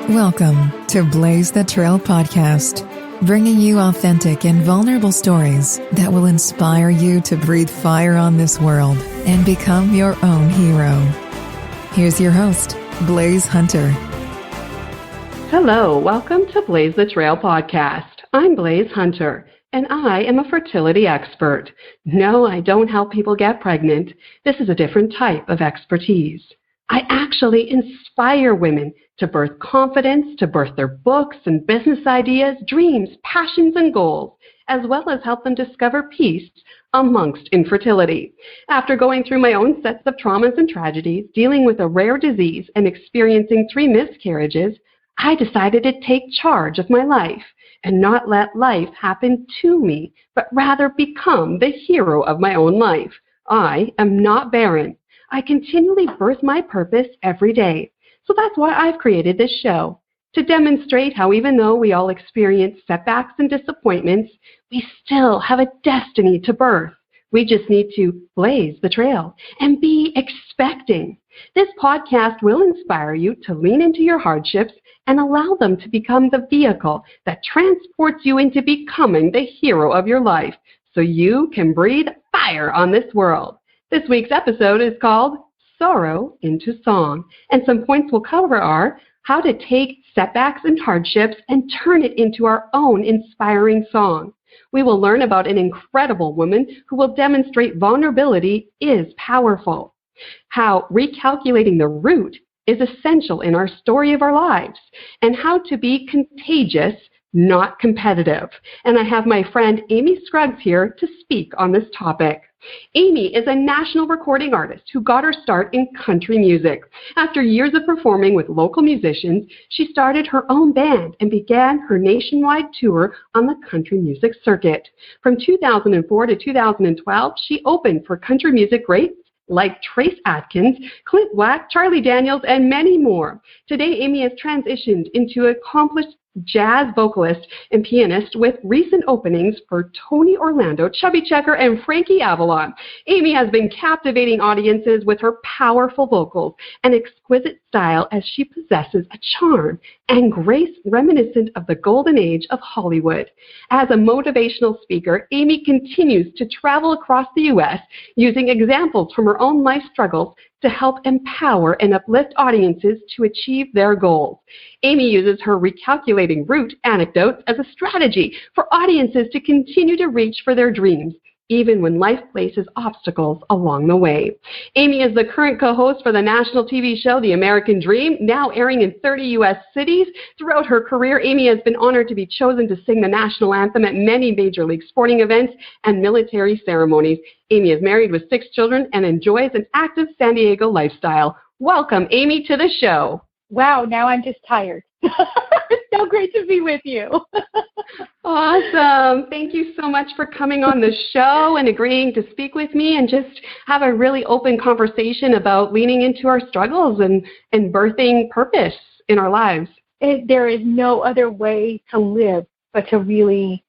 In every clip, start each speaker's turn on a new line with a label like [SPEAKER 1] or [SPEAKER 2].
[SPEAKER 1] Welcome to Blaise the Trail podcast, bringing you authentic and vulnerable stories that will inspire you to breathe fire on this world and become your own hero. Here's your host, Blaise Hunter.
[SPEAKER 2] Hello, welcome to Blaise the Trail podcast. I'm Blaise Hunter, and I am a fertility expert. No, I don't help people get pregnant. This is a different type of expertise. I actually inspire women to birth confidence, to birth their books and business ideas, dreams, passions, and goals, as well as help them discover peace amongst infertility. After going through my own sets of traumas and tragedies, dealing with a rare disease, and experiencing 3 miscarriages, I decided to take charge of my life and not let life happen to me, but rather become the hero of my own life. I am not barren. I continually birth my purpose every day. So that's why I've created this show, to demonstrate how even though we all experience setbacks and disappointments, we still have a destiny to birth. We just need to blaze the trail and be expecting. This podcast will inspire you to lean into your hardships and allow them to become the vehicle that transports you into becoming the hero of your life so you can breathe fire on this world. This week's episode is called Sorrow into Song, and some points we'll cover are how to take setbacks and hardships and turn it into our own inspiring song. We will learn about an incredible woman who will demonstrate vulnerability is powerful, how recalculating the root is essential in our story of our lives, and how to be contagious, not competitive. And I have my friend Amy Scruggs here to speak on this topic. Amy is a national recording artist who got her start in country music. After years of performing with local musicians, she started her own band and began her nationwide tour on the country music circuit. From 2004 to 2012, she opened for country music greats like Trace Atkins, Clint Black, Charlie Daniels, and many more. Today, Amy has transitioned into an accomplished jazz vocalist and pianist with recent openings for Tony Orlando, Chubby Checker, and Frankie Avalon. Amy has been captivating audiences with her powerful vocals and exquisite style as she possesses a charm and grace reminiscent of the golden age of Hollywood. As a motivational speaker, Amy continues to travel across the U.S. using examples from her own life struggles to help empower and uplift audiences to achieve their goals. Amy uses her recalculating route anecdotes as a strategy for audiences to continue to reach for their dreams, even when life places obstacles along the way. Amy is the current co-host for the national TV show The American Dream, now airing in 30 U.S. cities. Throughout her career, Amy has been honored to be chosen to sing the national anthem at many major league sporting events and military ceremonies. Amy is married with 6 children and enjoys an active San Diego lifestyle. Welcome, Amy, to the show.
[SPEAKER 3] Wow, now I'm just tired. It's so great to be with you.
[SPEAKER 2] Awesome. Thank you so much for coming on the show and agreeing to speak with me and just have a really open conversation about leaning into our struggles and birthing purpose in our lives.
[SPEAKER 3] There is no other way to live but to really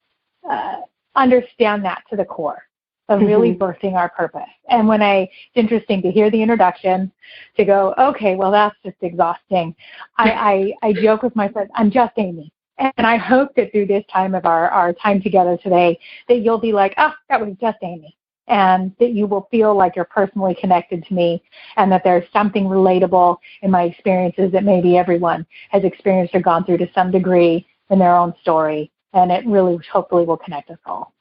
[SPEAKER 3] understand that to the core of really birthing our purpose. And it's interesting to hear the introduction, to go, okay, well, that's just exhausting. I joke with my friends, I'm just Amy. And I hope that through this time of our time together today, that you'll be like, oh, that was just Amy. And that you will feel like you're personally connected to me and that there's something relatable in my experiences that maybe everyone has experienced or gone through to some degree in their own story. And it really, hopefully, will connect us all.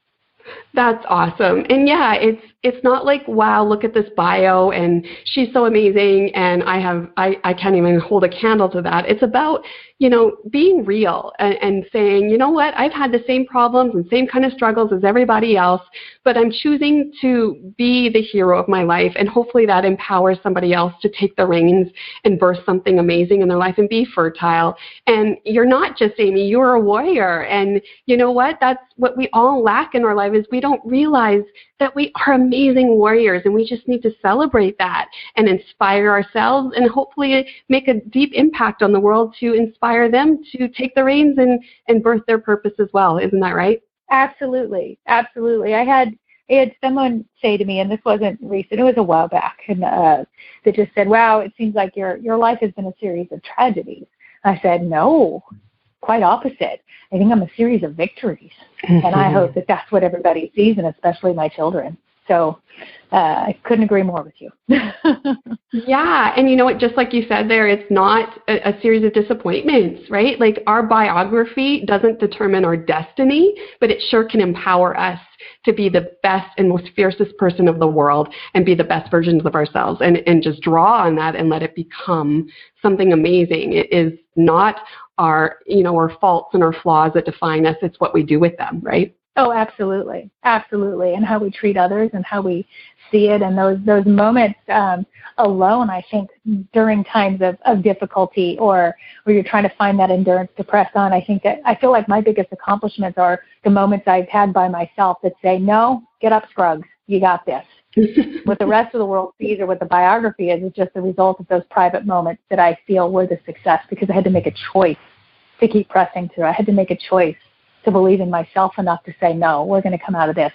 [SPEAKER 2] That's awesome. And yeah, it's not like, wow, look at this bio and she's so amazing and I can't even hold a candle to that. It's about, being real and saying, you know what, I've had the same problems and same kind of struggles as everybody else, but I'm choosing to be the hero of my life, and hopefully that empowers somebody else to take the reins and birth something amazing in their life and be fertile. And you're not just Amy, you're a warrior. And you know what, that's what we all lack in our life, is we don't realize that we are amazing warriors, and we just need to celebrate that and inspire ourselves and hopefully make a deep impact on the world to inspire them to take the reins and birth their purpose as well. Isn't that right?
[SPEAKER 3] Absolutely. Absolutely. I had someone say to me, and this wasn't recent, it was a while back, and that just said, wow, it seems like your life has been a series of tragedies. I said, no, quite opposite. I think I'm a series of victories. Mm-hmm. And I hope that that's what everybody sees, and especially my children. So I couldn't agree more with you.
[SPEAKER 2] Yeah. And you know what, just like you said there, it's not a series of disappointments, right? Like our biography doesn't determine our destiny, but it sure can empower us to be the best and most fiercest person of the world and be the best versions of ourselves, and just draw on that and let it become something amazing. It is not our faults and our flaws that define us. It's what we do with them, right?
[SPEAKER 3] Oh, absolutely. Absolutely. And how we treat others and how we see it. And those moments alone, I think, during times of difficulty or where you're trying to find that endurance to press on, I feel like my biggest accomplishments are the moments I've had by myself that say, no, get up, Scruggs. You got this. What the rest of the world sees or what the biography is just the result of those private moments that I feel were the success, because I had to make a choice to keep pressing through. I had to make a choice to believe in myself enough to say, no, we're going to come out of this.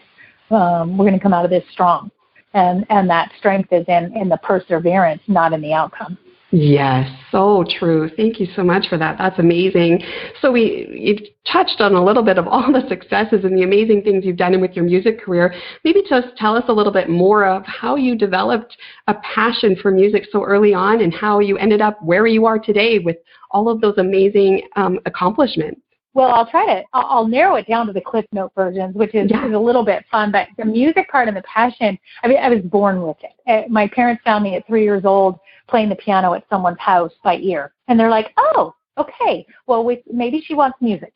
[SPEAKER 3] We're going to come out of this strong. And that strength is in the perseverance, not in the outcome.
[SPEAKER 2] Yes, so true. Thank you so much for that. That's amazing. So you've touched on a little bit of all the successes and the amazing things you've done with your music career. Maybe just tell us a little bit more of how you developed a passion for music so early on and how you ended up where you are today with all of those amazing accomplishments.
[SPEAKER 3] Well, I'll narrow it down to the Cliff Note versions, which is a little bit fun, but the music part and the passion, I was born with it. My parents found me at 3 years old playing the piano at someone's house by ear. And they're like, oh, okay, well, maybe she wants music.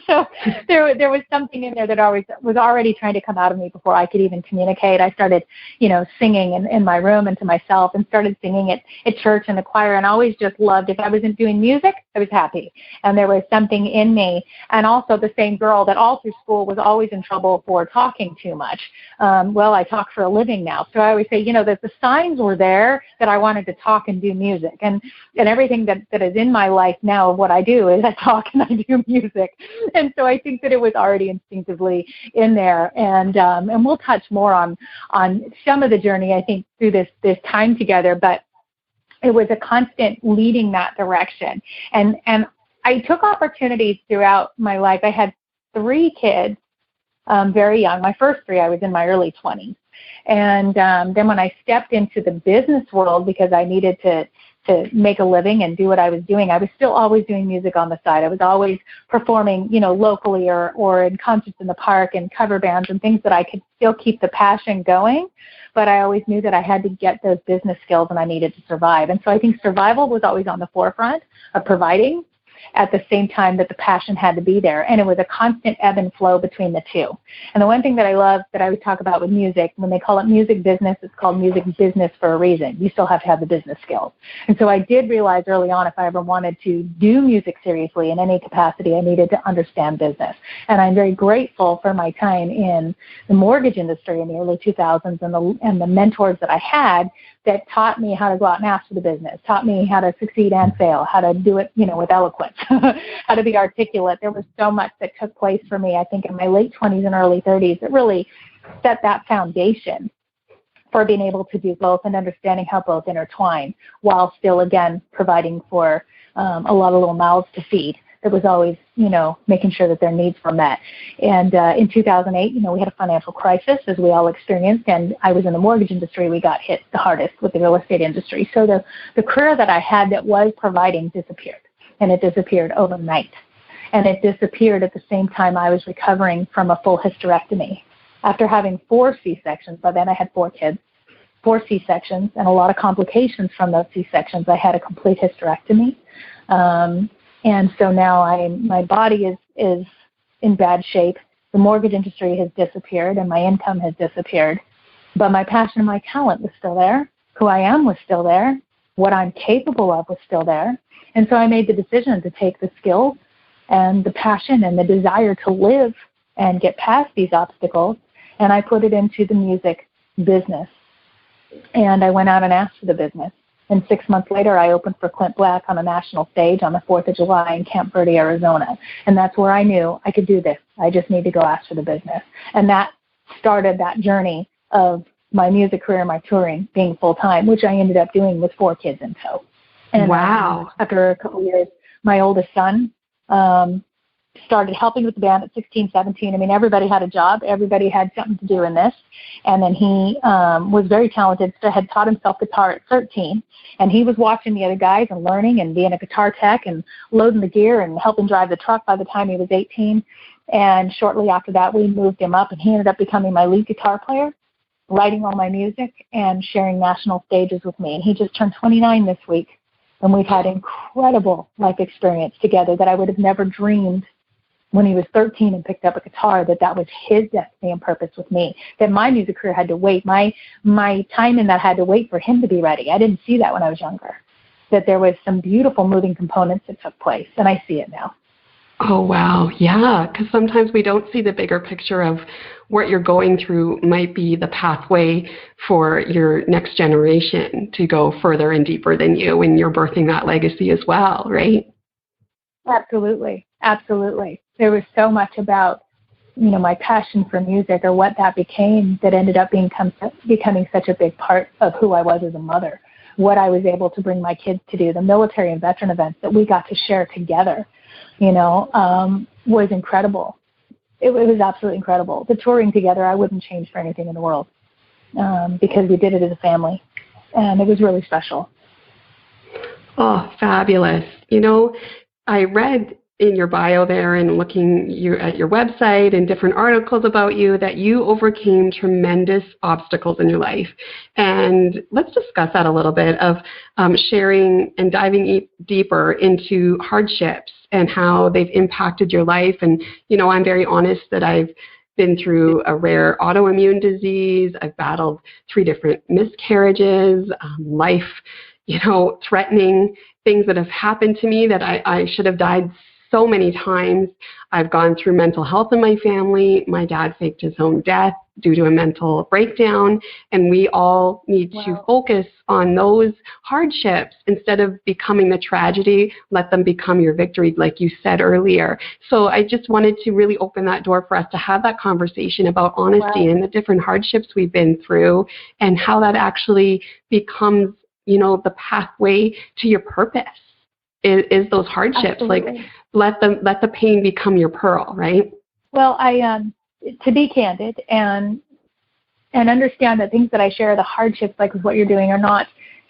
[SPEAKER 3] So there was something in there that was already trying to come out of me before I could even communicate. I started, singing in my room and to myself, and started singing at church and the choir, and always just loved, if I wasn't doing music, I was happy. And there was something in me. And also the same girl that all through school was always in trouble for talking too much. Well, I talk for a living now. So I always say, that the signs were there that I wanted to talk and do music. And everything that is in my life now of what I do is I talk and I do music. And so I think that it was already instinctively in there. And we'll touch more on some of the journey, I think, through this time together, but it was a constant leading that direction. And I took opportunities throughout my life. I had 3 kids very young. My first 3, I was in my early 20s. And then when I stepped into the business world, because I needed to make a living and do what I was doing, I was still always doing music on the side. I was always performing, locally or in concerts in the park and cover bands and things that I could still keep the passion going. But I always knew that I had to get those business skills and I needed to survive. And so I think survival was always on the forefront of providing, at the same time that the passion had to be there. And it was a constant ebb and flow between the two. And the one thing that I love that I would talk about with music, when they call it music business, it's called music business for a reason. You still have to have the business skills. And so I did realize early on, if I ever wanted to do music seriously in any capacity, I needed to understand business. And I'm very grateful for my time in the mortgage industry in the early 2000s and the mentors that I had that taught me how to go out and ask for the business, taught me how to succeed and fail, how to do it, with eloquence, how to be articulate. There was so much that took place for me, I think, in my late 20s and early 30s that really set that foundation for being able to do both and understanding how both intertwine while still, again, providing for a lot of little mouths to feed. It was always, making sure that their needs were met. And in 2008, we had a financial crisis, as we all experienced, and I was in the mortgage industry. We got hit the hardest with the real estate industry. So the career that I had that was providing disappeared, and it disappeared overnight. And it disappeared at the same time I was recovering from a full hysterectomy. After having 4 C-sections, by then I had 4 kids, 4 C-sections, and a lot of complications from those C-sections, I had a complete hysterectomy. And so now my body is in bad shape. The mortgage industry has disappeared and my income has disappeared. But my passion and my talent was still there. Who I am was still there. What I'm capable of was still there. And so I made the decision to take the skills and the passion and the desire to live and get past these obstacles, and I put it into the music business. And I went out and asked for the business. And 6 months later, I opened for Clint Black on a national stage on the 4th of July in Camp Verde, Arizona. And that's where I knew I could do this. I just need to go ask for the business. And that started that journey of my music career, my touring, being full-time, which I ended up doing with 4 kids in tow. And
[SPEAKER 2] wow.
[SPEAKER 3] After a couple of years my oldest son, started helping with the band at 16, 17. I mean, everybody had a job. Everybody had something to do in this. And then he was very talented, so had taught himself guitar at 13. And he was watching the other guys and learning and being a guitar tech and loading the gear and helping drive the truck by the time he was 18. And shortly after that, we moved him up, and he ended up becoming my lead guitar player, writing all my music and sharing national stages with me. And he just turned 29 this week. And we've had incredible life experience together that I would have never dreamed when he was 13 and picked up a guitar, that was his destiny and purpose with me, that my music career had to wait. My time in that had to wait for him to be ready. I didn't see that when I was younger, that there was some beautiful moving components that took place, and I see it now.
[SPEAKER 2] Oh, wow. Yeah, because sometimes we don't see the bigger picture of what you're going through might be the pathway for your next generation to go further and deeper than you, and you're birthing that legacy as well, right?
[SPEAKER 3] Absolutely. Absolutely. There was so much about, my passion for music or what that became that ended up becoming such a big part of who I was as a mother, what I was able to bring my kids to do, the military and veteran events that we got to share together, was incredible. It was absolutely incredible. The touring together, I wouldn't change for anything in the world because we did it as a family, and it was really special.
[SPEAKER 2] Oh, fabulous. I read in your bio there and looking at your website and different articles about you that you overcame tremendous obstacles in your life. And let's discuss that a little bit of sharing and diving deeper into hardships and how they've impacted your life. And, I'm very honest that I've been through a rare autoimmune disease. I've battled 3 different miscarriages, life, threatening things that have happened to me that I should have died so many times. I've gone through mental health in my family. My dad faked his own death due to a mental breakdown, and we all need to focus on those hardships instead of becoming the tragedy. Let them become your victory, like you said earlier. So I just wanted to really open that door for us to have that conversation about honesty and the different hardships we've been through and how that actually becomes the pathway to your purpose is those hardships. Absolutely. Like let the pain become your pearl, right? Well,
[SPEAKER 3] to be candid and understand that things that I share, the hardships, like with what you're doing, are not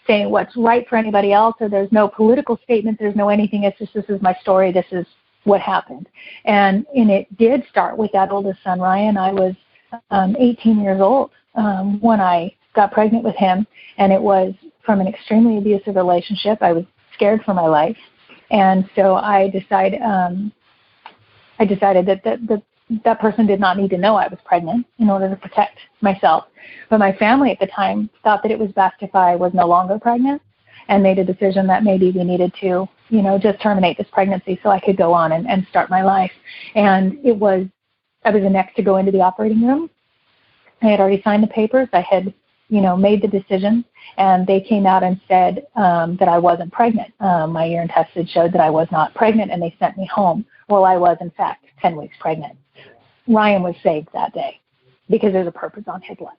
[SPEAKER 3] saying what's right for anybody else, or there's no political statement, there's no anything. It's just, this is my story, this is what happened. And it did start with that oldest son, Ryan. I was 18 years old when I got pregnant with him, and it was from an extremely abusive relationship. I was scared for my life, and so I decided that person did not need to know I was pregnant in order to protect myself. But my family at the time thought that it was best if I was no longer pregnant, and made a decision that maybe we needed to, just terminate this pregnancy so I could go on and start my life. And I was the next to go into the operating room. I had already signed the papers. I had made the decision, and they came out and said that I wasn't pregnant. My urine test had showed that I was not pregnant, and they sent me home. Well, I was, in fact, 10 weeks pregnant. Ryan was saved that day because there's a purpose on his life.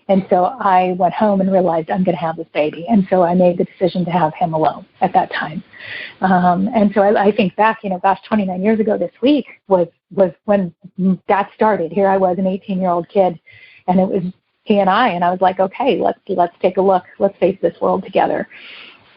[SPEAKER 3] And so I went home and realized I'm going to have this baby. And so I made the decision to have him alone at that time. And so I think back, 29 years ago this week was when that started. Here I was, an 18-year-old kid, and it was he and I was like, okay, let's take a look. Let's face this world together.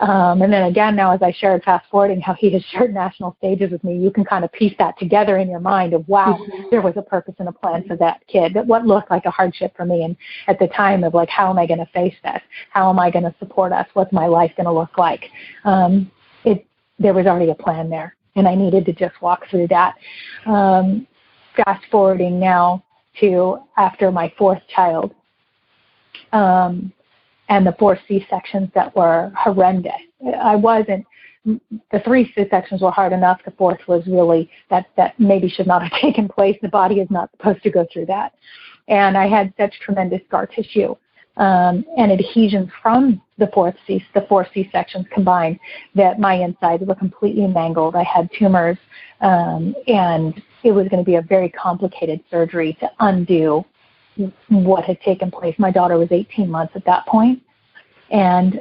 [SPEAKER 3] And then again, now as I shared, fast forwarding how he has shared national stages with me, you can kind of piece that together in your mind of, wow, there was a purpose and a plan for that kid. But what looked like a hardship for me, and at the time of like, how am I going to face this? How am I going to support us? What's my life going to look like? There was already a plan there, and I needed to just walk through that. Fast forwarding now to after my 4th child, and the 4 C-sections that were horrendous. The 3 C-sections were hard enough. The 4th was really, that maybe should not have taken place. The body is not supposed to go through that. And I had such tremendous scar tissue and adhesions from the 4 C-sections combined that my insides were completely mangled. I had tumors, and it was going to be a very complicated surgery to undo what had taken place. My daughter was 18 months at that point. And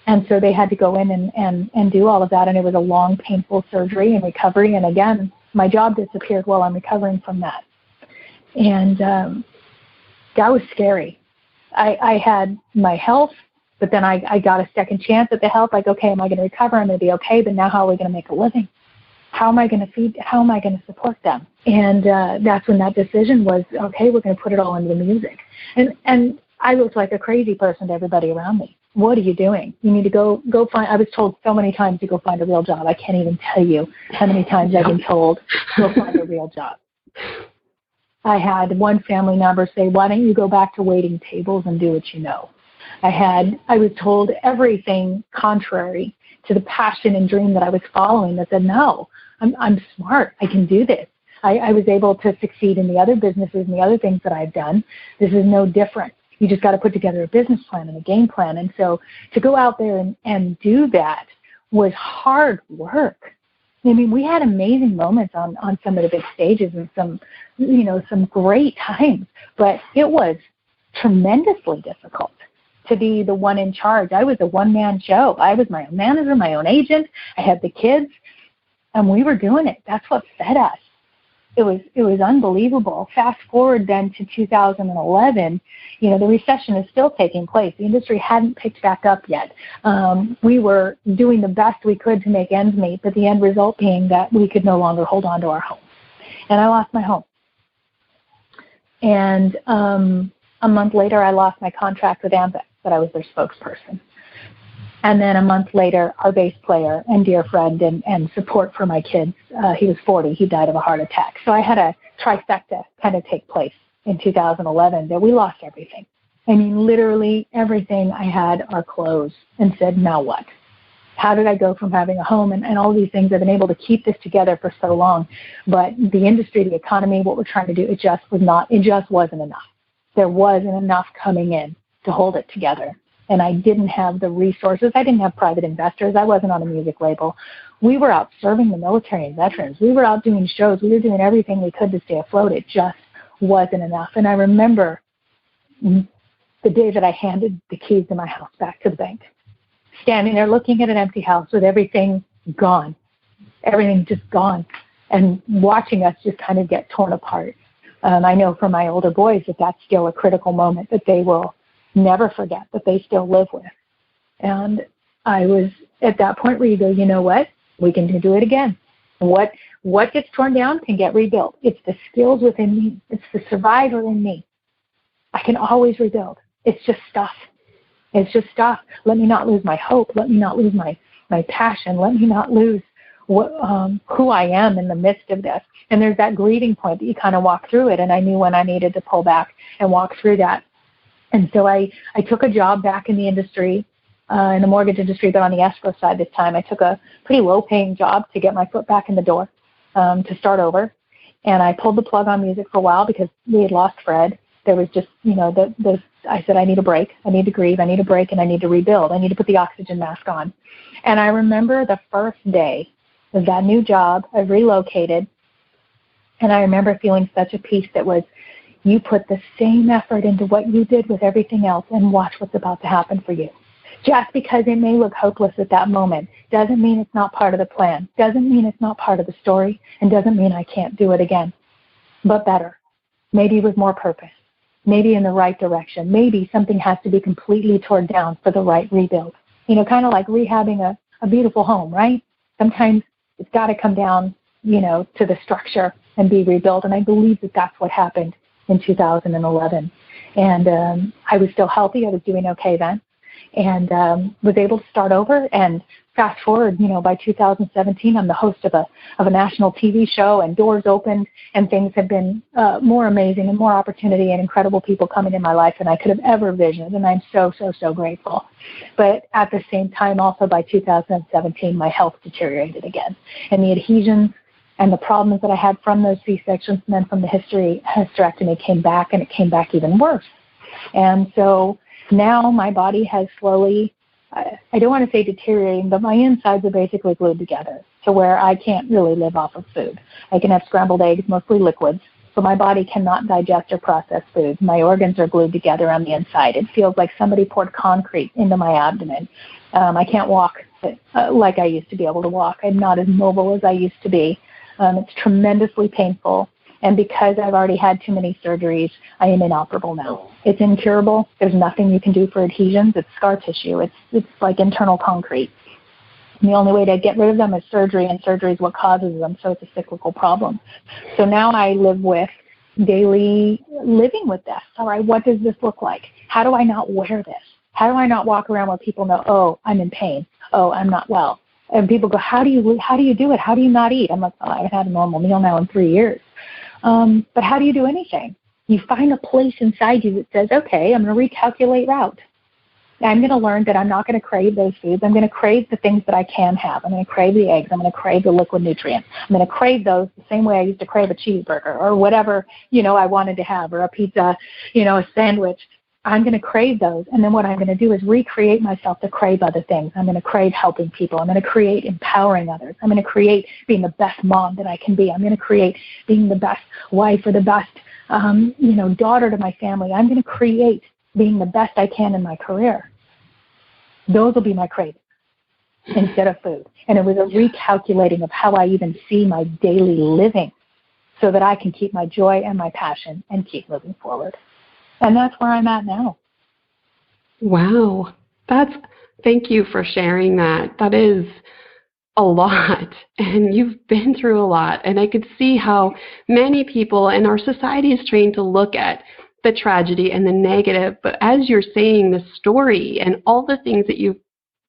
[SPEAKER 3] And so they had to go in and do all of that. And it was a long, painful surgery and recovery. And again, my job disappeared while I'm recovering from that. And that was scary. I had my health, but then I got a second chance at the health. Like, okay, am I going to recover? I'm going to be okay. But now how are we going to make a living? How am I going to feed? How am I going to support them? And that's when that decision was, okay, we're going to put it all into the music. And I looked like a crazy person to everybody around me. What are you doing? You need to go find. I was told so many times to go find a real job. I can't even tell you how many times I've been told, go find a real job. I had one family member say, why don't you go back to waiting tables and do what you know? I was told everything contrary to the passion and dream that I was following that said, no, I'm smart. I can do this. I was able to succeed in the other businesses and the other things that I've done. This is no different. You just got to put together a business plan and a game plan. And so to go out there and do that was hard work. I mean, we had amazing moments on some of the big stages and some great times, but it was tremendously difficult to be the one in charge. I was a one-man show. I was my own manager, my own agent. I had the kids, and we were doing it. That's what fed us. It was unbelievable. Fast forward then to 2011, the recession is still taking place. The industry hadn't picked back up yet. We were doing the best we could to make ends meet, but the end result being that we could no longer hold on to our home. And I lost my home. And a month later, I lost my contract with Ambex, that I was their spokesperson. And then a month later, our bass player and dear friend and support for my kids, he was 40. He died of a heart attack. So I had a trifecta kind of take place in 2011 that we lost everything. I mean, literally everything I had, our clothes, and said, now what? How did I go from having a home and all these things? I've been able to keep this together for so long. But the industry, the economy, what we're trying to do, it just wasn't enough. There wasn't enough coming in to hold it together. And I didn't have the resources. I didn't have private investors. I wasn't on a music label. We were out serving the military and veterans. We were out doing shows. We were doing everything we could to stay afloat. It just wasn't enough. And I remember the day that I handed the keys to my house back to the bank, standing there looking at an empty house with everything gone, everything just gone, and watching us just kind of get torn apart. I know for my older boys that that's still a critical moment that they will never forget, that they still live with. And I was at that point where you go, you know what? We can do it again. What gets torn down can get rebuilt. It's the skills within me. It's the survivor in me. I can always rebuild. It's just stuff. It's just stuff. Let me not lose my hope. Let me not lose my passion. Let me not lose who I am in the midst of this. And there's that grieving point that you kind of walk through it. And I knew when I needed to pull back and walk through that. And so I took a job back in the industry, in the mortgage industry, but on the escrow side this time. I took a pretty low-paying job to get my foot back in the door, to start over. And I pulled the plug on music for a while because we had lost Fred. There was just, I said, I need a break. I need to grieve. I need a break, and I need to rebuild. I need to put the oxygen mask on. And I remember the first day of that new job. I relocated, and I remember feeling such a peace that was, you put the same effort into what you did with everything else and watch what's about to happen for you. Just because it may look hopeless at that moment doesn't mean it's not part of the plan, doesn't mean it's not part of the story, and doesn't mean I can't do it again. But better, maybe with more purpose, maybe in the right direction. Maybe something has to be completely torn down for the right rebuild. Kind of like rehabbing a beautiful home, right? Sometimes it's got to come down, to the structure and be rebuilt. And I believe that that's what happened in 2011. And I was still healthy. I was doing okay then. And was able to start over. And fast forward, by 2017, I'm the host of a national TV show, and doors opened, and things have been more amazing and more opportunity and incredible people coming in my life than I could have ever visioned. And I'm so, so, so grateful. But at the same time, also by 2017, my health deteriorated again. And the adhesions and the problems that I had from those C-sections and then from the hysterectomy came back, and it came back even worse. And so now my body has slowly, I don't want to say deteriorating, but my insides are basically glued together to where I can't really live off of food. I can have scrambled eggs, mostly liquids, but my body cannot digest or process foods. My organs are glued together on the inside. It feels like somebody poured concrete into my abdomen. I can't walk like I used to be able to walk. I'm not as mobile as I used to be. It's tremendously painful. And because I've already had too many surgeries, I am inoperable now. It's incurable. There's nothing you can do for adhesions. It's scar tissue. It's like internal concrete. And the only way to get rid of them is surgery, and surgery is what causes them, so it's a cyclical problem. So now I live with daily living with this. All right, what does this look like? How do I not wear this? How do I not walk around where people know, oh, I'm in pain. Oh, I'm not well. And people go, how do you do it? How do you not eat? I'm like, oh, I haven't had a normal meal now in 3 years. But how do you do anything? You find a place inside you that says, okay, I'm going to recalculate route. I'm going to learn that I'm not going to crave those foods. I'm going to crave the things that I can have. I'm going to crave the eggs. I'm going to crave the liquid nutrients. I'm going to crave those the same way I used to crave a cheeseburger or whatever, I wanted to have, or a pizza, a sandwich. I'm going to crave those. And then what I'm going to do is recreate myself to crave other things. I'm going to crave helping people. I'm going to create empowering others. I'm going to create being the best mom that I can be. I'm going to create being the best wife or the best, daughter to my family. I'm going to create being the best I can in my career. Those will be my cravings instead of food. And it was a recalculating of how I even see my daily living so that I can keep my joy and my passion and keep moving forward. And that's where I'm at now.
[SPEAKER 2] Wow. Thank you for sharing that. That is a lot. And you've been through a lot. And I could see how many people in our society is trained to look at the tragedy and the negative. But as you're saying the story and all the things that you've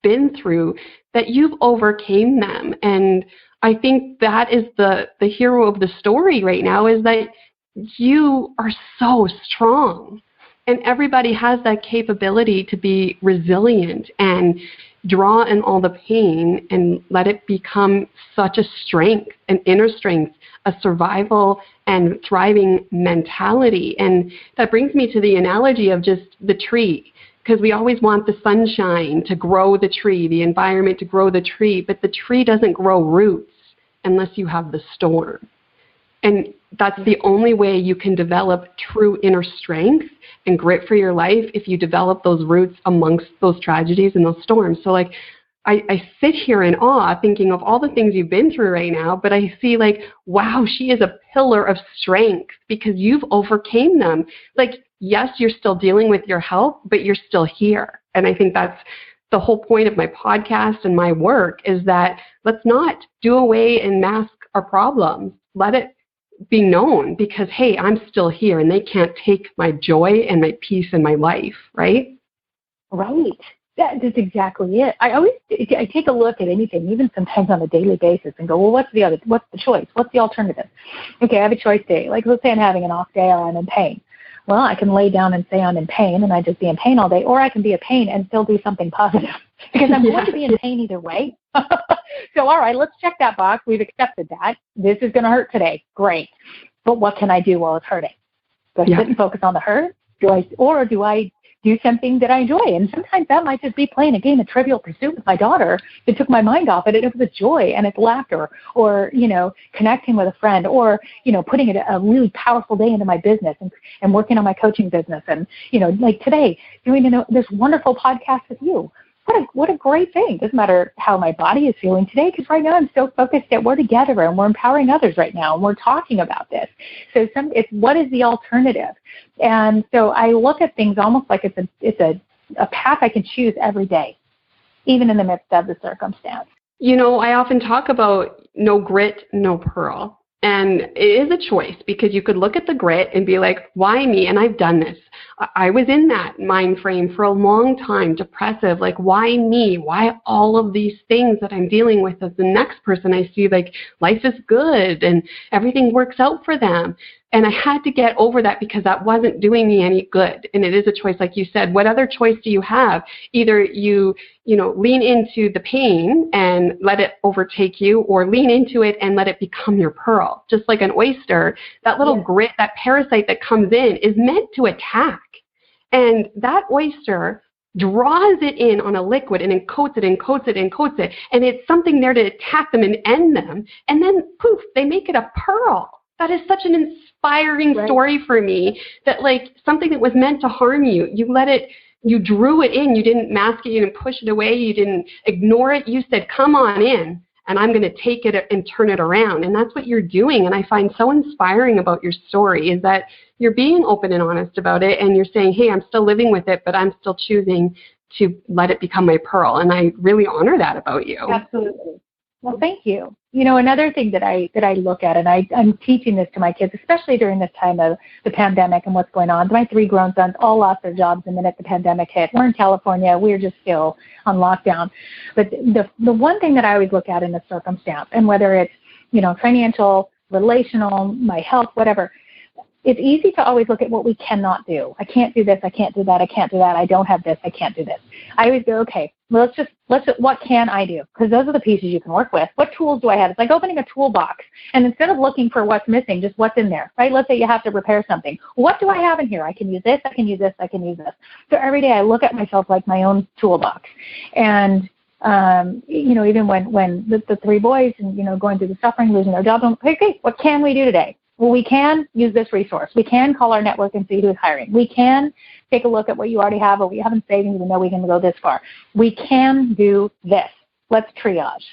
[SPEAKER 2] been through, that you've overcame them. And I think that is the hero of the story right now, is that you are so strong. And everybody has that capability to be resilient and draw in all the pain and let it become such a strength, an inner strength, a survival and thriving mentality. And that brings me to the analogy of just the tree, because we always want the sunshine to grow the tree, the environment to grow the tree, but the tree doesn't grow roots unless you have the storm. And that's the only way you can develop true inner strength and grit for your life, if you develop those roots amongst those tragedies and those storms. So I sit here in awe thinking of all the things you've been through right now, but I see wow, she is a pillar of strength because you've overcame them. Yes, you're still dealing with your health, but you're still here. And I think that's the whole point of my podcast and my work, is that let's not do away and mask our problems. Let it be known, because, hey, I'm still here and they can't take my joy and my peace in my life, right?
[SPEAKER 3] Right. That's exactly it. I take a look at anything, even sometimes on a daily basis, and go, well, what's the choice? What's the alternative? Okay, I have a choice today. Let's say I'm having an off day or I'm in pain. Well, I can lay down and say I'm in pain and I just be in pain all day, or I can be in pain and still do something positive, because I'm going to be in pain either way. So, all right, let's check that box. We've accepted that. This is going to hurt today. Great. But what can I do while it's hurting? Do I sit and focus on the hurt? Do I do something that I enjoy? And sometimes that might just be playing a game of Trivial Pursuit with my daughter that took my mind off it. It was a joy and it's laughter, or, connecting with a friend, or, putting a really powerful day into my business and working on my coaching business. And, like today, doing this wonderful podcast with you. What a great thing. Doesn't matter how my body is feeling today, because right now I'm so focused that we're together and we're empowering others right now and we're talking about this. So it's what is the alternative? And so I look at things almost like it's a path I can choose every day, even in the midst of the circumstance.
[SPEAKER 2] I often talk about no grit, no pearl. And it is a choice, because you could look at the grit and be like, why me? And I've done this. I was in that mind frame for a long time, depressive, why me? Why all of these things that I'm dealing with? As the next person I see, life is good and everything works out for them. And I had to get over that, because that wasn't doing me any good. And it is a choice, like you said. What other choice do you have? Either you lean into the pain and let it overtake you, or lean into it and let it become your pearl. Just like an oyster, that little grit, that parasite that comes in is meant to attack. And that oyster draws it in on a liquid and then coats it and coats it and coats it. And it's something there to attack them and end them. And then, poof, they make it a pearl. That is such an inspiring story for me, that like something that was meant to harm you, you drew it in. You didn't mask it. You didn't push it away. You didn't ignore it. You said, come on in, and I'm going to take it and turn it around. And that's what you're doing. And I find so inspiring about your story is that you're being open and honest about it. And you're saying, hey, I'm still living with it, but I'm still choosing to let it become my pearl. And I really honor that about you.
[SPEAKER 3] Absolutely. Well, thank you. You know, another thing that I look at, and I'm teaching this to my kids, especially during this time of the pandemic and what's going on. My 3 grown sons all lost their jobs the minute the pandemic hit. We're in California. We're just still on lockdown. But the one thing that I always look at in a circumstance, and whether it's, you know, financial, relational, my health, whatever, it's easy to always look at what we cannot do. I can't do this. I can't do that. I can't do that. I don't have this. I can't do this. I always go, okay, well, what can I do? Because those are the pieces you can work with. What tools do I have? It's like opening a toolbox. And instead of looking for what's missing, just what's in there, right? Let's say you have to repair something. What do I have in here? I can use this. I can use this. I can use this. So every day I look at myself like my own toolbox. And you know, even when the 3 boys and, you know, going through the suffering, losing their jobs, I'm like, okay, what can we do today? Well, we can use this resource. We can call our network and see who's hiring. We can take a look at what you already have or what you have in savings and know we can go this far. We can do this. Let's triage.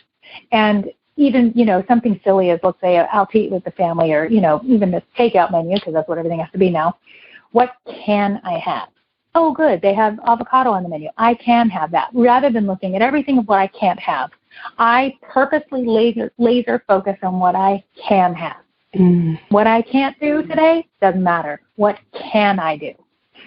[SPEAKER 3] And even, you know, something silly as, let's say, out to eat with the family, or, you know, even this takeout menu, because that's what everything has to be now. What can I have? Oh, good, they have avocado on the menu. I can have that. Rather than looking at everything of what I can't have, I purposely laser focus on what I can have. What I can't do today doesn't matter. What can I do?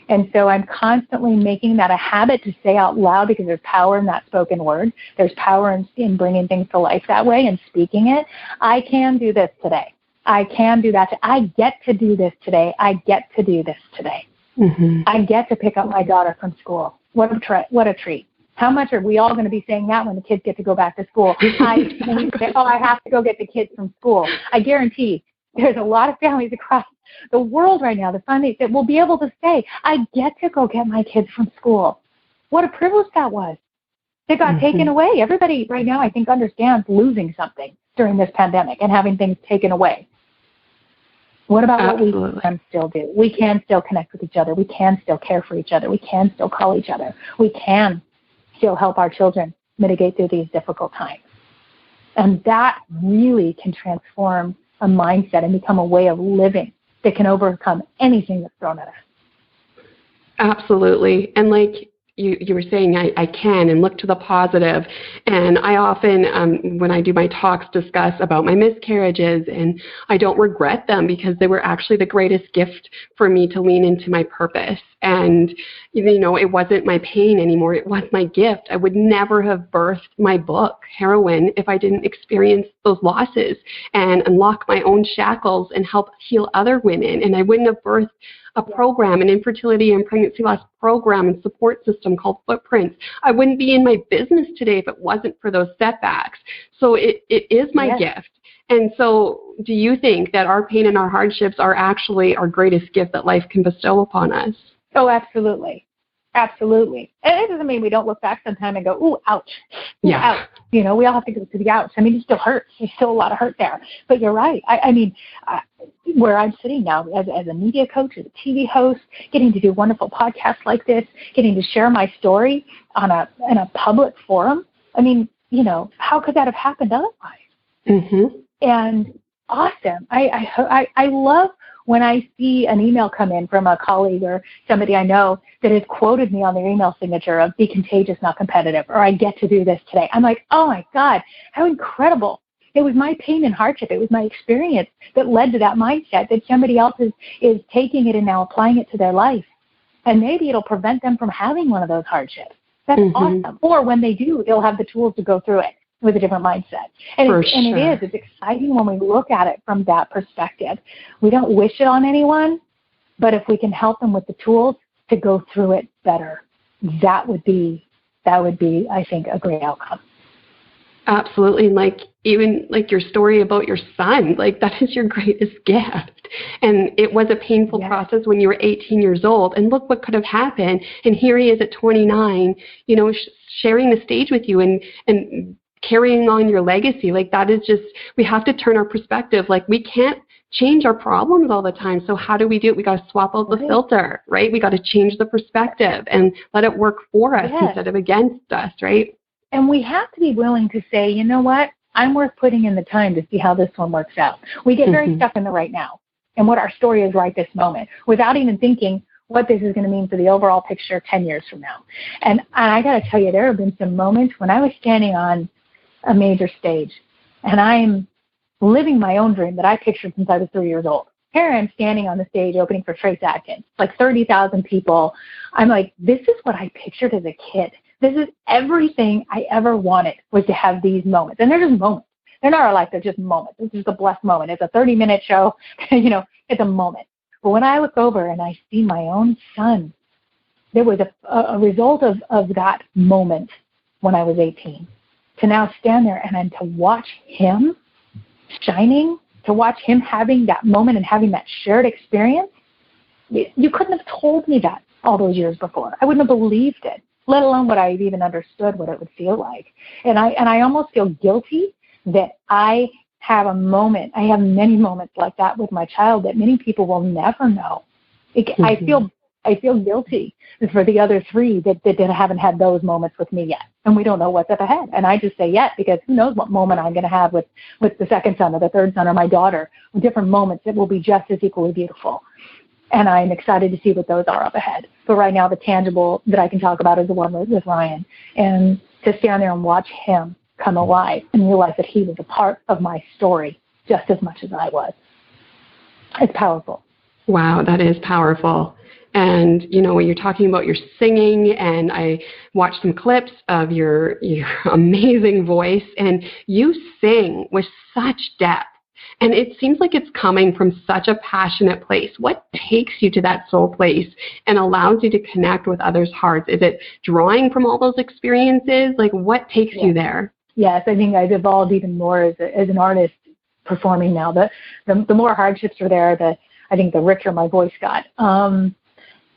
[SPEAKER 3] And so I'm constantly making that a habit to say out loud, because there's power in that spoken word. There's power in bringing things to life that way and speaking it. I can do this today. I can do that. I get to do this today. I get to do this today. I get to pick up my daughter from school. What a treat. How much are we all going to be saying that when the kids get to go back to school? I have to go get the kids from school. I guarantee there's a lot of families across the world right now that will be able to say, I get to go get my kids from school. What a privilege that was. They got taken away. Everybody right now, I think, understands losing something during this pandemic and having things taken away. What about what we can still do? We can still connect with each other. We can still care for each other. We can still call each other. We can still help our children mitigate through these difficult times. And that really can transform a mindset and become a way of living that can overcome anything that's thrown at us.
[SPEAKER 2] Absolutely. And like you were saying, I can, and look to the positive. And I often, when I do my talks, discuss about my miscarriages, and I don't regret them because they were actually the greatest gift for me to lean into my purpose. And, you know, it wasn't my pain anymore. It was my gift. I would never have birthed my book, Heroine, if I didn't experience those losses and unlock my own shackles and help heal other women. And I wouldn't have birthed a program, an infertility and pregnancy loss program and support system called Footprints. I wouldn't be in my business today if it wasn't for those setbacks. So it is my gift. And so do you think that our pain and our hardships are actually our greatest gift that life can bestow upon us?
[SPEAKER 3] Oh, absolutely. Absolutely. And it doesn't mean we don't look back sometime and go, ooh, ouch. Ooh, ouch. You know, we all have to go to the ouch. I mean, it still hurts. There's still a lot of hurt there. But you're right. I mean, where I'm sitting now as a media coach, as a TV host, getting to do wonderful podcasts like this, getting to share my story in a public forum. I mean, you know, how could that have happened otherwise? And awesome. I love when I see an email come in from a colleague or somebody I know that has quoted me on their email signature of "be contagious, not competitive," or "I get to do this today." I'm like, oh my God, how incredible. It was my pain and hardship. It was my experience that led to that mindset that somebody else is taking it and now applying it to their life. And maybe it'll prevent them from having one of those hardships. That's awesome. Or when they do, they'll have the tools to go through it with a different mindset. And it's exciting when we look at it from that perspective. We don't wish it on anyone, but if we can help them with the tools to go through it better, that would be, I think, a great outcome.
[SPEAKER 2] Absolutely. And even your story about your son, that is your greatest gift. And it was a painful process when you were 18 years old. And look what could have happened. And here he is at 29, you know, sharing the stage with you and carrying on your legacy. That is just, we have to turn our perspective. We can't change our problems all the time. So how do we do it? We got to swap out the filter, right? We got to change the perspective and let it work for us instead of against us, right?
[SPEAKER 3] And we have to be willing to say, you know what? I'm worth putting in the time to see how this one works out. We get very stuck in the right now and what our story is right this moment without even thinking what this is going to mean for the overall picture 10 years from now. And I got to tell you, there have been some moments when I was standing on a major stage and I'm living my own dream that I pictured since I was 3 years old. Here I am standing on the stage opening for Trace Adkins, like 30,000 people. I'm like, this is what I pictured as a kid. This is everything I ever wanted, was to have these moments. And they're just moments. They're not our life. They're just moments. This is a blessed moment. It's a 30-minute show. It's a moment. But when I look over and I see my own son, there was a result of that moment when I was 18 to now stand there and then to watch him shining, to watch him having that moment and having that shared experience. You couldn't have told me that all those years before. I wouldn't have believed it, let alone would I have even understood what it would feel like. And I almost feel guilty that I have a moment. I have many moments like that with my child that many people will never know. I feel guilty for the other three that haven't had those moments with me yet. And we don't know what's up ahead. And I just say yet because who knows what moment I'm going to have with the second son or the third son or my daughter, different moments that will be just as equally beautiful. And I'm excited to see what those are up ahead. But right now, the tangible that I can talk about is the one with Ryan. And to stand there and watch him come alive and realize that he was a part of my story just as much as I was. It's powerful.
[SPEAKER 2] Wow, that is powerful. And, when you're talking about your singing, and I watched some clips of your amazing voice, and you sing with such depth. And it seems like it's coming from such a passionate place. What takes you to that soul place and allows you to connect with others' hearts? Is it drawing from all those experiences? Like, what takes you there?
[SPEAKER 3] Yes, I think I've evolved even more as an artist performing now. The more hardships are there, I think the richer my voice got.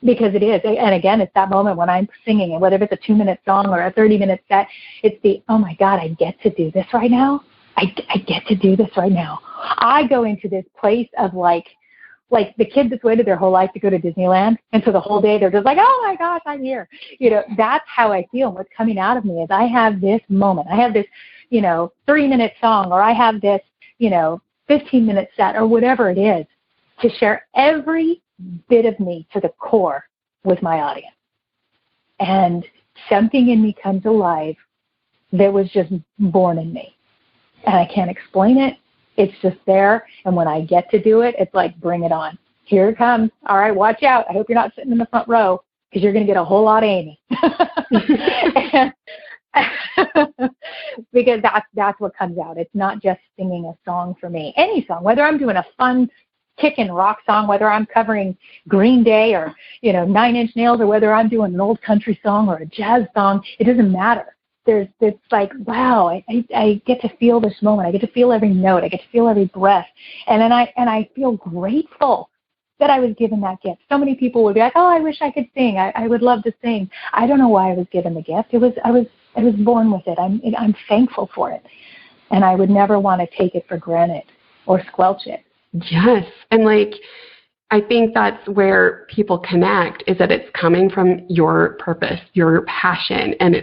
[SPEAKER 3] Because it is. And again, it's that moment when I'm singing, and whether it's a 2-minute song or a 30-minute set, it's the, oh my God, I get to do this right now. I get to do this right now. I go into this place of like the kid that's waited their whole life to go to Disneyland. And so the whole day they're just like, oh my gosh, I'm here. That's how I feel. What's coming out of me is I have this moment. I have this, 3-minute song, or I have this, 15-minute set, or whatever it is, to share every bit of me to the core with my audience. And something in me comes alive that was just born in me. And I can't explain it. It's just there. And when I get to do it, it's like, bring it on. Here it comes. All right, watch out. I hope you're not sitting in the front row, because you're going to get a whole lot of Amy. Because that's what comes out. It's not just singing a song for me. Any song, whether I'm doing a fun kickin' rock song, whether I'm covering Green Day or, 9 Inch Nails, or whether I'm doing an old country song or a jazz song, it doesn't matter. It's like, wow, I get to feel this moment. I get to feel every note. I get to feel every breath. And then I feel grateful that I was given that gift. So many people would be like, oh, I wish I could sing. I would love to sing. I don't know why I was given the gift. I was born with it. I'm thankful for it. And I would never want to take it for granted or squelch it.
[SPEAKER 2] Yes. And I think that's where people connect, is that it's coming from your purpose, your passion, and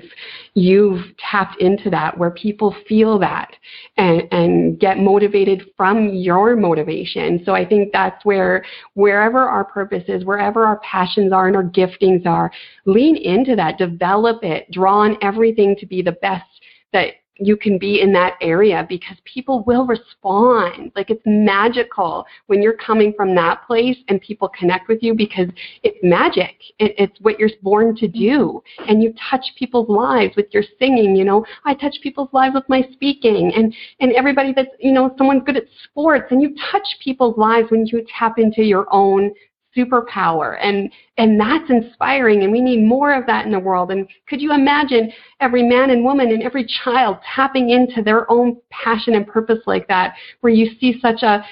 [SPEAKER 2] you've tapped into that, where people feel that and get motivated from your motivation. So I think that's wherever our purpose is, wherever our passions are and our giftings are, lean into that, develop it, draw on everything to be the best that you can be in that area, because people will respond. It's magical when you're coming from that place and people connect with you, because it's magic. It's what you're born to do. And you touch people's lives with your singing. I touch people's lives with my speaking, and everybody that's, someone's good at sports, and you touch people's lives when you tap into your own superpower, and that's inspiring, and we need more of that in the world. And could you imagine every man and woman and every child tapping into their own passion and purpose like that, where you see such an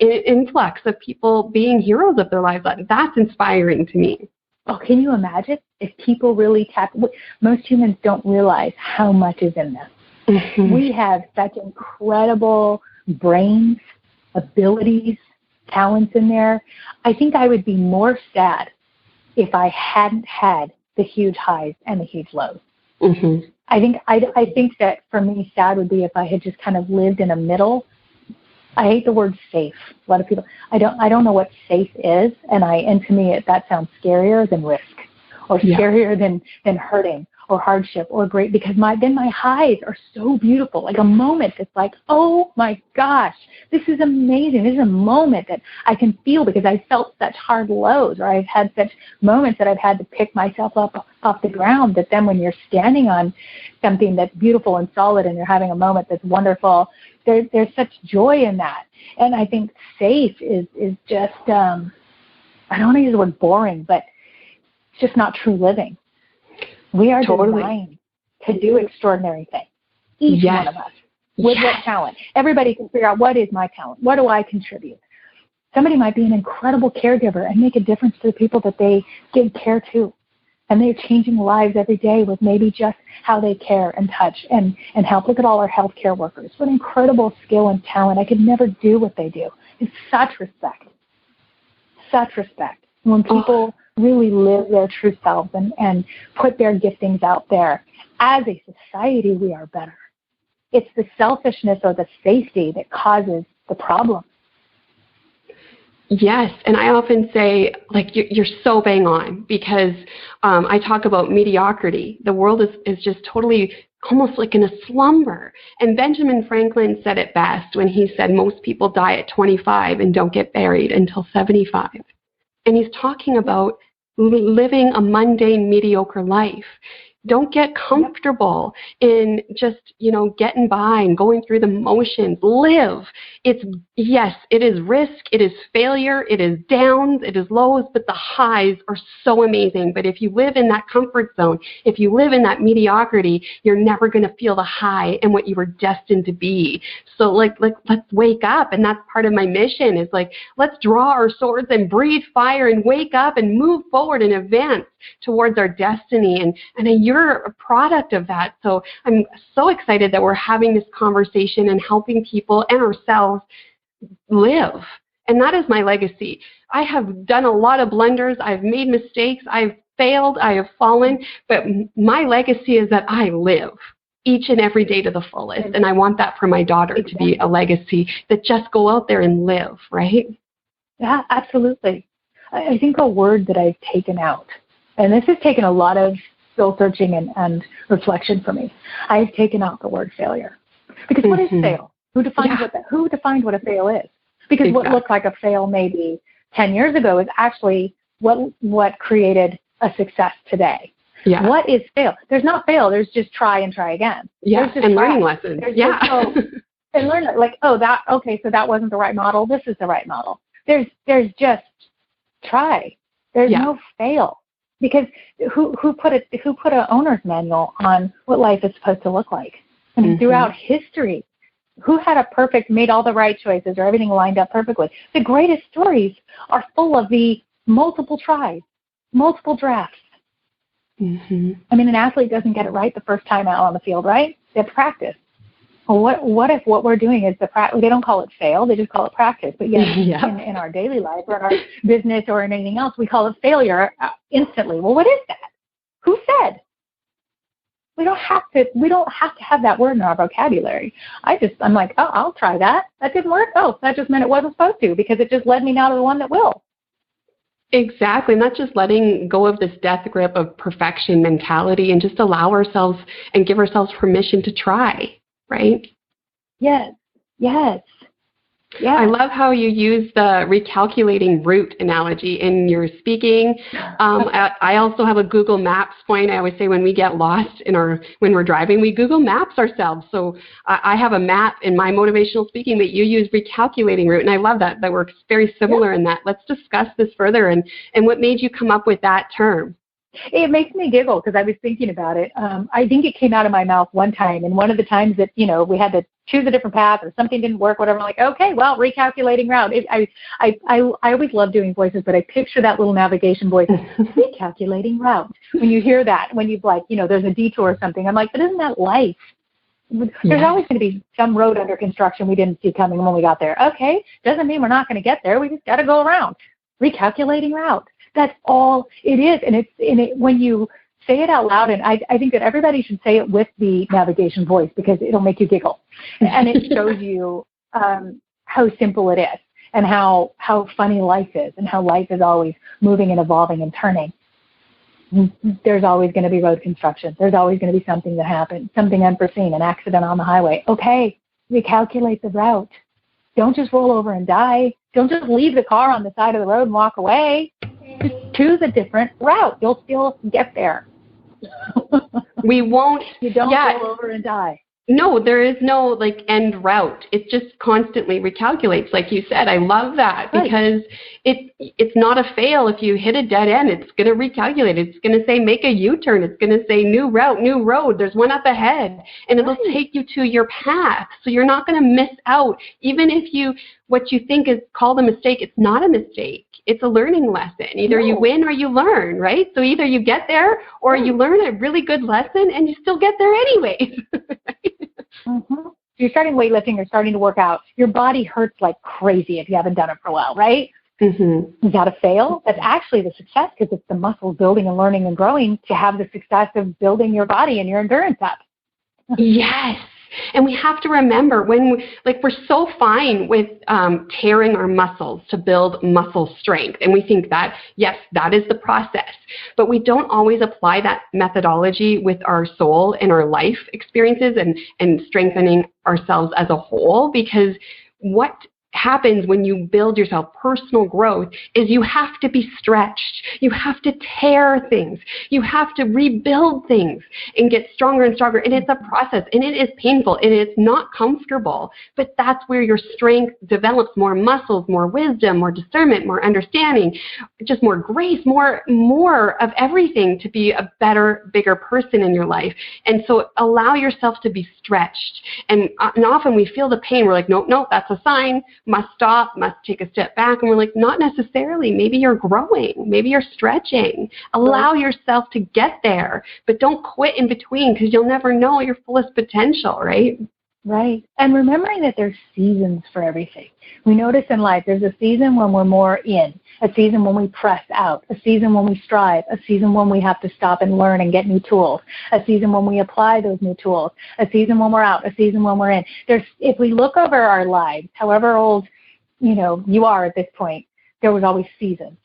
[SPEAKER 2] influx of people being heroes of their lives? That's inspiring to me.
[SPEAKER 3] Oh, can you imagine if people really tap? Most humans don't realize how much is in them. Mm-hmm. We have such incredible brains, abilities, talents in there, I think I would be more sad if I hadn't had the huge highs and the huge lows.
[SPEAKER 2] Mm-hmm.
[SPEAKER 3] I think that for me, sad would be if I had just kind of lived in a middle. I hate the word safe. A lot of people, I don't know what safe is, and to me that sounds scarier than risk, or scarier than hurting or hardship or great, because my highs are so beautiful. Like a moment that's like, oh my gosh, this is amazing. This is a moment that I can feel because I felt such hard lows, or I've had such moments that I've had to pick myself up off the ground, that then when you're standing on something that's beautiful and solid and you're having a moment that's wonderful, there's such joy in that. And I think safe is just, I don't want to use the word boring, but it's just not true living. We are designed to do extraordinary things, each one of us, with what talent. Everybody can figure out, what is my talent? What do I contribute? Somebody might be an incredible caregiver and make a difference to the people that they give care to. And they're changing lives every day with maybe just how they care and touch and help. Look at all our healthcare workers. What incredible skill and talent. I could never do what they do. It's such respect. Such respect. When people really live their true selves and put their giftings out there, as a society, we are better. It's the selfishness or the safety that causes the problem.
[SPEAKER 2] Yes, and I often say, like, you're so bang on, because I talk about mediocrity. The world is just totally almost like in a slumber. And Benjamin Franklin said it best when he said most people die at 25 and don't get buried until 75. And he's talking about living a mundane, mediocre life. Don't get comfortable in just, getting by and going through the motions. Live. It is risk, it is failure, it is downs, it is lows, but the highs are so amazing. But if you live in that comfort zone, if you live in that mediocrity, you're never going to feel the high and what you were destined to be. So let's wake up. And that's part of my mission, is let's draw our swords and breathe fire and wake up and move forward and advance towards our destiny. And you're a product of that. So I'm so excited that we're having this conversation and helping people and ourselves live. And that is my legacy. I have done a lot of blunders. I've made mistakes. I've failed. I have fallen. But my legacy is that I live each and every day to the fullest. And I want that for my daughter to be a legacy, that just go out there and live, right?
[SPEAKER 3] Yeah, absolutely. I think a word that I've taken out, and this has taken a lot of soul searching and reflection for me, I've taken out the word failure. Because what is fail? Who defined what a fail is? Because what looked like a fail maybe 10 years ago is actually what created a success today. Yeah. What is fail? There's not fail. There's just try and try again.
[SPEAKER 2] Yeah, and learning lessons.
[SPEAKER 3] And learn so that wasn't the right model. This is the right model. There's just try. There's no fail. Because who put an owner's manual on what life is supposed to look like? I mean, throughout history, who had made all the right choices, or everything lined up perfectly? The greatest stories are full of the multiple tries, multiple drafts. I mean, an athlete doesn't get it right the first time out on the field, right? They have to practice. Well, what if what we're doing is they don't call it fail, they just call it practice. But yet in our daily life or in our business or in anything else, we call it failure instantly. Well, what is that? Who said? We don't have to have that word in our vocabulary. I'm like, oh, I'll try that. That didn't work. Oh, that just meant it wasn't supposed to, because it just led me now to the one that will.
[SPEAKER 2] Exactly. Not just letting go of this death grip of perfection mentality, and just allow ourselves and give ourselves permission to try. Right?
[SPEAKER 3] Yes.
[SPEAKER 2] I love how you use the recalculating route analogy in your speaking. I also have a Google Maps point. I always say when we get lost when we're driving, we Google Maps ourselves. So I have a map in my motivational speaking, but you use recalculating route, and I love that. That works very similar in that. Let's discuss this further, and what made you come up with that term?
[SPEAKER 3] It makes me giggle because I was thinking about it. I think it came out of my mouth one time, and one of the times that, we had to choose a different path or something didn't work, whatever, I'm like, okay, well, recalculating route. I always love doing voices, but I picture that little navigation voice, recalculating route. When you hear that, when you've there's a detour or something, I'm like, but isn't that life? There's always going to be some road under construction we didn't see coming when we got there. Okay, doesn't mean we're not going to get there. We just got to go around. Recalculating route. That's all it is. And when you say it out loud, and I think that everybody should say it with the navigation voice because it'll make you giggle. And it shows you how simple it is and how funny life is and how life is always moving and evolving and turning. There's always going to be road construction. There's always going to be something that happens, something unforeseen, an accident on the highway. Okay, recalculate the route. Don't just roll over and die. Don't just leave the car on the side of the road and walk away. Just choose a different route. You'll still get there.
[SPEAKER 2] We won't.
[SPEAKER 3] You don't roll over and die.
[SPEAKER 2] No, there is no end route. It just constantly recalculates, like you said. I love that because it's not a fail. If you hit a dead end, it's going to recalculate. It's going to say make a U-turn. It's going to say new route, new road. There's one up ahead, and it'll take you to your path. So you're not going to miss out. Even if what you think is called a mistake, it's not a mistake. It's a learning lesson. Either you win or you learn, right? So either you get there or you learn a really good lesson and you still get there anyways.
[SPEAKER 3] Mm-hmm. You're starting weightlifting, you're starting to work out. Your body hurts like crazy if you haven't done it for a while, right? Mm-hmm. You got to fail. That's actually the success because it's the muscles building and learning and growing to have the success of building your body and your endurance up.
[SPEAKER 2] Yes. And we have to remember we're so fine with tearing our muscles to build muscle strength. And we think that, yes, that is the process. But we don't always apply that methodology with our soul and our life experiences and strengthening ourselves as a whole, because what happens when you build yourself personal growth is you have to be stretched. You have to tear things. You have to rebuild things and get stronger and stronger. And it's a process and it is painful and it's not comfortable, but that's where your strength develops more muscles, more wisdom, more discernment, more understanding, just more grace, more of everything to be a better, bigger person in your life. And so allow yourself to be stretched. And often we feel the pain. We're like, nope, that's a sign. Must stop, must take a step back. And we're like, not necessarily. Maybe you're growing. Maybe you're stretching. Allow yourself to get there, but don't quit in between because you'll never know your fullest potential, right?
[SPEAKER 3] Right. And remembering that there's seasons for everything. We notice in life there's a season when we're more in, a season when we press out, a season when we strive, a season when we have to stop and learn and get new tools, a season when we apply those new tools, a season when we're out, a season when we're in. If we look over our lives, however old you are at this point, there was always seasons.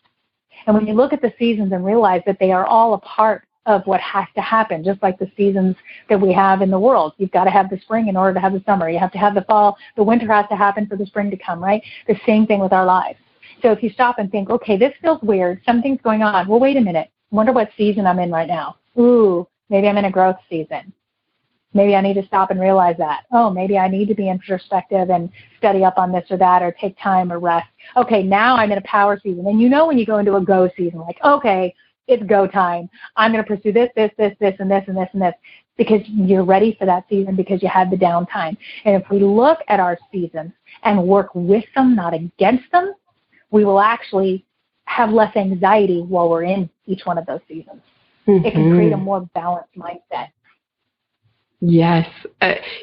[SPEAKER 3] And when you look at the seasons and realize that they are all a part of what has to happen, just like the seasons that we have in the world. You've got to have the spring in order to have the summer. You have to have the fall. The winter has to happen for the spring to come, right? The same thing with our lives. So if you stop and think, okay, this feels weird. Something's going on. Well, wait a minute. I wonder what season I'm in right now. Ooh, maybe I'm in a growth season. Maybe I need to stop and realize that. Oh, maybe I need to be introspective and study up on this or that or take time or rest. Okay, now I'm in a power season. And when you go into a go season, like, okay, it's go time. I'm going to pursue this, and this, and this, and this, because you're ready for that season because you had the downtime. And if we look at our seasons and work with them, not against them, we will actually have less anxiety while we're in each one of those seasons. Mm-hmm. It can create a more balanced mindset.
[SPEAKER 2] Yes.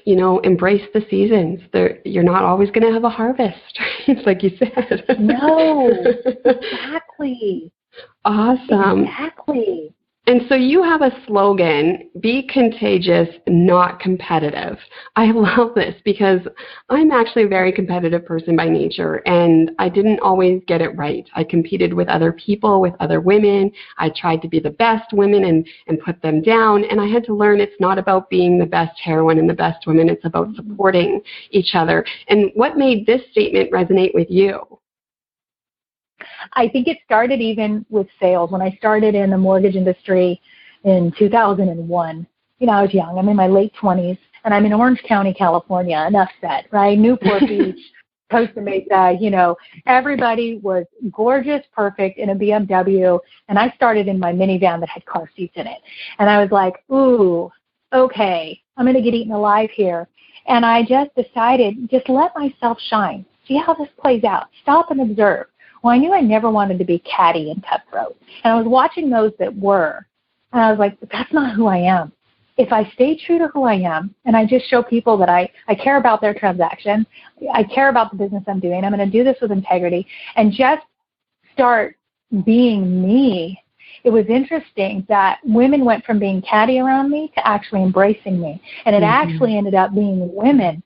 [SPEAKER 2] Embrace the seasons. You're not always going to have a harvest, like you said.
[SPEAKER 3] No, exactly.
[SPEAKER 2] Awesome.
[SPEAKER 3] Exactly.
[SPEAKER 2] And so you have a slogan, be contagious, not competitive. I love this because I'm actually a very competitive person by nature, and I didn't always get it right. I competed with other people, with other women. I tried to be the best women and put them down, and I had to learn it's not about being the best heroine and the best women. It's about supporting each other. And what made this statement resonate with you?
[SPEAKER 3] I think it started even with sales. When I started in the mortgage industry in 2001, I was young. I'm in my late 20s, and I'm in Orange County, California. Enough said, right? Newport Beach, Costa Mesa, everybody was gorgeous, perfect in a BMW, and I started in my minivan that had car seats in it. And I was like, ooh, okay, I'm going to get eaten alive here. And I just decided, just let myself shine. See how this plays out. Stop and observe. Well, I knew I never wanted to be catty and cutthroat. And I was watching those that were. And I was like, but that's not who I am. if I stay true to who I am and I just show people that I care about their transaction, I care about the business I'm doing, I'm going to do this with integrity, and just start being me, it was interesting that women went from being catty around me to actually embracing me. And it actually ended up being women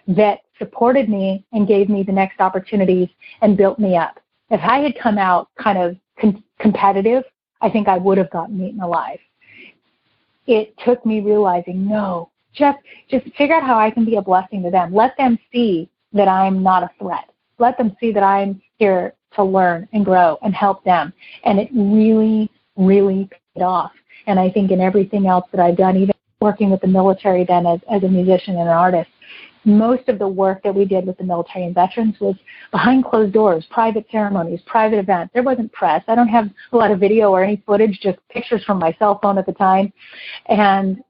[SPEAKER 3] that supported me and gave me the next opportunities and built me up. If I had come out kind of competitive, I think I would have gotten eaten alive. It took me realizing, no, just figure out how I can be a blessing to them. Let them see that I'm not a threat. Let them see that I'm here to learn and grow and help them. And it really, really paid off. And I think in everything else that I've done, even working with the military then as a musician and an artist, most of the work that we did with the military and veterans was behind closed doors, private ceremonies, private events. There wasn't press. I don't have a lot of video or any footage, just pictures from my cell phone at the time. And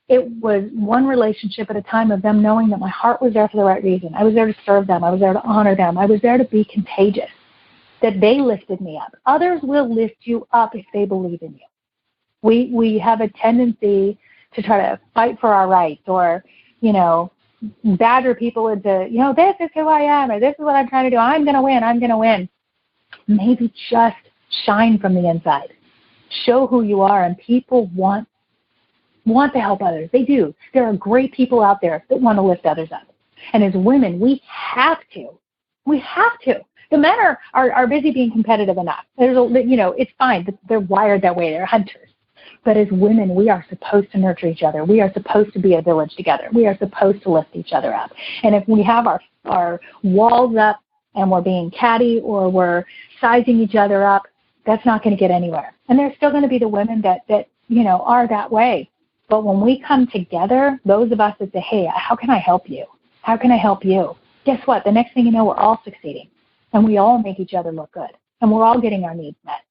[SPEAKER 3] it was one relationship at a time of them knowing that my heart was there for the right reason. I was there to serve them. I was there to honor them. I was there to be contagious, that they lifted me up. Others will lift you up if they believe in you. We have a tendency to try to fight for our rights or, badger people into, this is who I am, or this is what I'm trying to do. I'm going to win. Maybe just shine from the inside. Show who you are, and people want to help others. They do. There are great people out there that want to lift others up. And as women, we have to. The men are busy being competitive enough. It's fine. They're wired that way. They're hunters. But as women, we are supposed to nurture each other. We are supposed to be a village together. We are supposed to lift each other up. And if we have our walls up and we're being catty or we're sizing each other up, that's not going to get anywhere. And there's still going to be the women that are that way. But when we come together, those of us that say, hey, how can I help you? How can I help you? Guess what? The next thing you know, we're all succeeding. And we all make each other look good. And we're all getting our needs met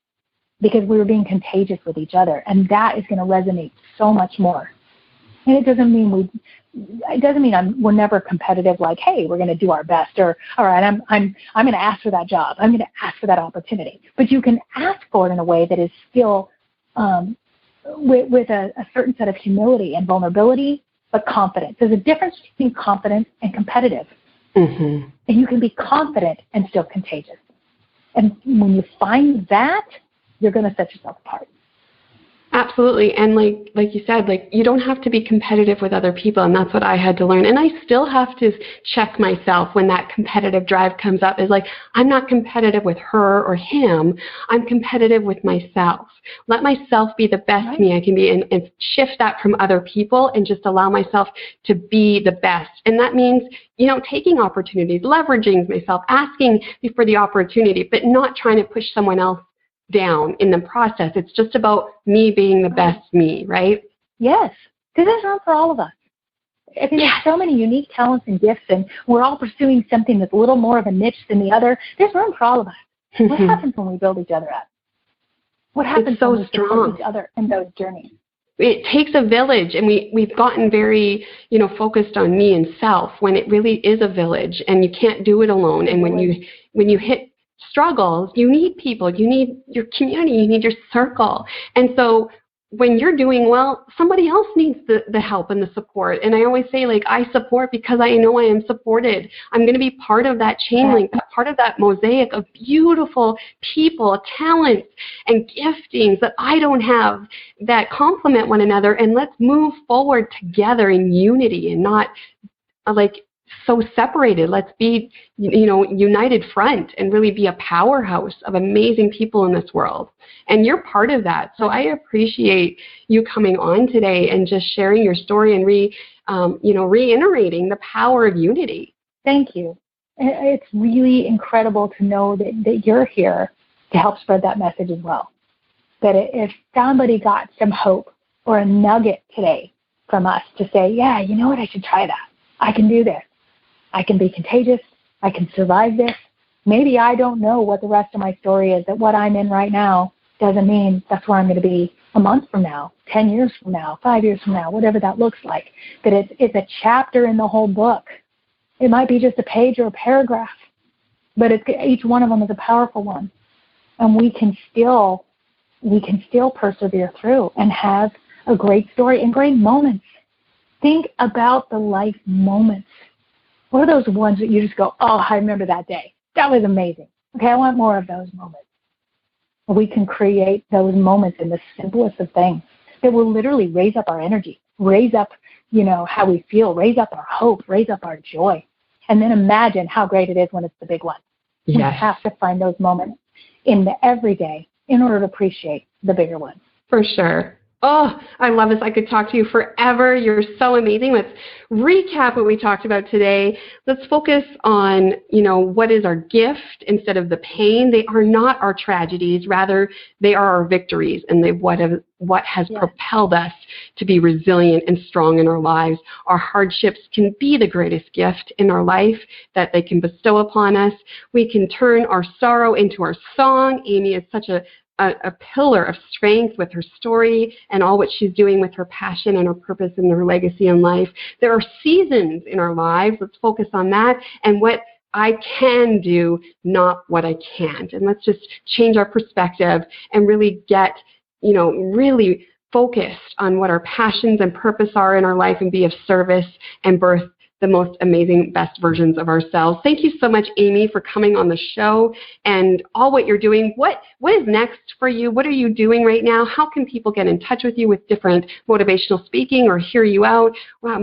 [SPEAKER 3] because we were being contagious with each other. And that is going to resonate so much more. And it doesn't mean we're never competitive like, hey, we're going to do our best, or all right, I'm going to ask for that job. I'm going to ask for that opportunity. But you can ask for it in a way that is still with a certain set of humility and vulnerability, but confidence. There's a difference between confidence and competitive. And you can be confident and still contagious. And when you find that, you're going to set yourself apart.
[SPEAKER 2] Absolutely. And like you said, you don't have to be competitive with other people, and that's what I had to learn. And I still have to check myself when that competitive drive comes up. Is I'm not competitive with her or him. I'm competitive with myself. Let myself be the best me I can be, and shift that from other people and just allow myself to be the best. And that means, taking opportunities, leveraging myself, asking for the opportunity, but not trying to push someone else down in the process. It's just about me being the best me, right?
[SPEAKER 3] Yes, because there's room for all of us. I think there's so many unique talents and gifts, and we're all pursuing something that's a little more of a niche than the other. There's room for all of us. What happens when we build each other up? What happens when we support each other in those journeys?
[SPEAKER 2] It takes a village, and we've gotten very, focused on me and self, when it really is a village, and you can't do it alone. And when you hit struggles, you need people, you need your community, you need your circle. And so when you're doing well, somebody else needs the help and the support. And I always say, I support because I know I am supported. I'm going to be part of that chain link, part of that mosaic of beautiful people, talents, and giftings that I don't have, that complement one another. And let's move forward together in unity and not so separated. Let's be, united front and really be a powerhouse of amazing people in this world. And you're part of that. So I appreciate you coming on today and just sharing your story and reiterating the power of unity.
[SPEAKER 3] Thank you. It's really incredible to know that you're here to help spread that message as well. That if somebody got some hope or a nugget today from us to say, yeah, you know what, I should try that. I can do this. I can be contagious. I can survive this. Maybe I don't know what the rest of my story is, that what I'm in right now doesn't mean that's where I'm going to be a month from now, 10 years from now, 5 years from now, whatever that looks like. That it's a chapter in the whole book. It might be just a page or a paragraph, but each one of them is a powerful one. And we can still persevere through and have a great story and great moments. Think about the life moments. What are those ones that you just go, oh, I remember that day. That was amazing. Okay, I want more of those moments. We can create those moments in the simplest of things that will literally raise up our energy, raise up, how we feel, raise up our hope, raise up our joy. And then imagine how great it is when it's the big one.
[SPEAKER 2] Yes.
[SPEAKER 3] We have to find those moments in the everyday in order to appreciate the bigger ones.
[SPEAKER 2] For sure. Oh, I love this. I could talk to you forever. You're so amazing. Let's recap what we talked about today. Let's focus on, what is our gift instead of the pain. They are not our tragedies. Rather, they are our victories, and what has propelled us to be resilient and strong in our lives. Our hardships can be the greatest gift in our life that they can bestow upon us. We can turn our sorrow into our song. Amy is such a pillar of strength with her story and all what she's doing with her passion and her purpose and her legacy in life. There are seasons in our lives. Let's focus on that and what I can do, not what I can't. And let's just change our perspective and really get, really focused on what our passions and purpose are in our life and be of service and birth the most amazing, best versions of ourselves. Thank you so much, Amy, for coming on the show and all what you're doing. What is next for you? What are you doing right now? How can people get in touch with you with different motivational speaking or hear you out?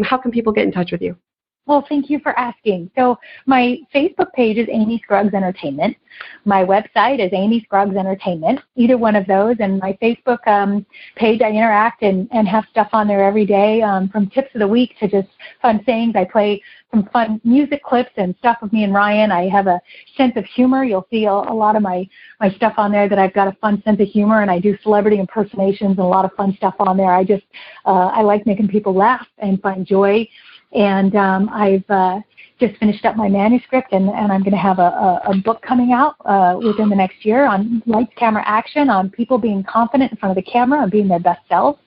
[SPEAKER 2] How can people get in touch with you?
[SPEAKER 3] Well, thank you for asking. So my Facebook page is Amy Scruggs Entertainment. My website is Amy Scruggs Entertainment, either one of those. And my Facebook page, I interact and have stuff on there every day, from tips of the week to just fun sayings. I play some fun music clips and stuff with me and Ryan. I have a sense of humor. You'll see a lot of my stuff on there that I've got a fun sense of humor, and I do celebrity impersonations and a lot of fun stuff on there. I like making people laugh and find joy. And I've just finished up my manuscript, and I'm going to have a book coming out within the next year on lights, camera, action, on people being confident in front of the camera and being their best selves.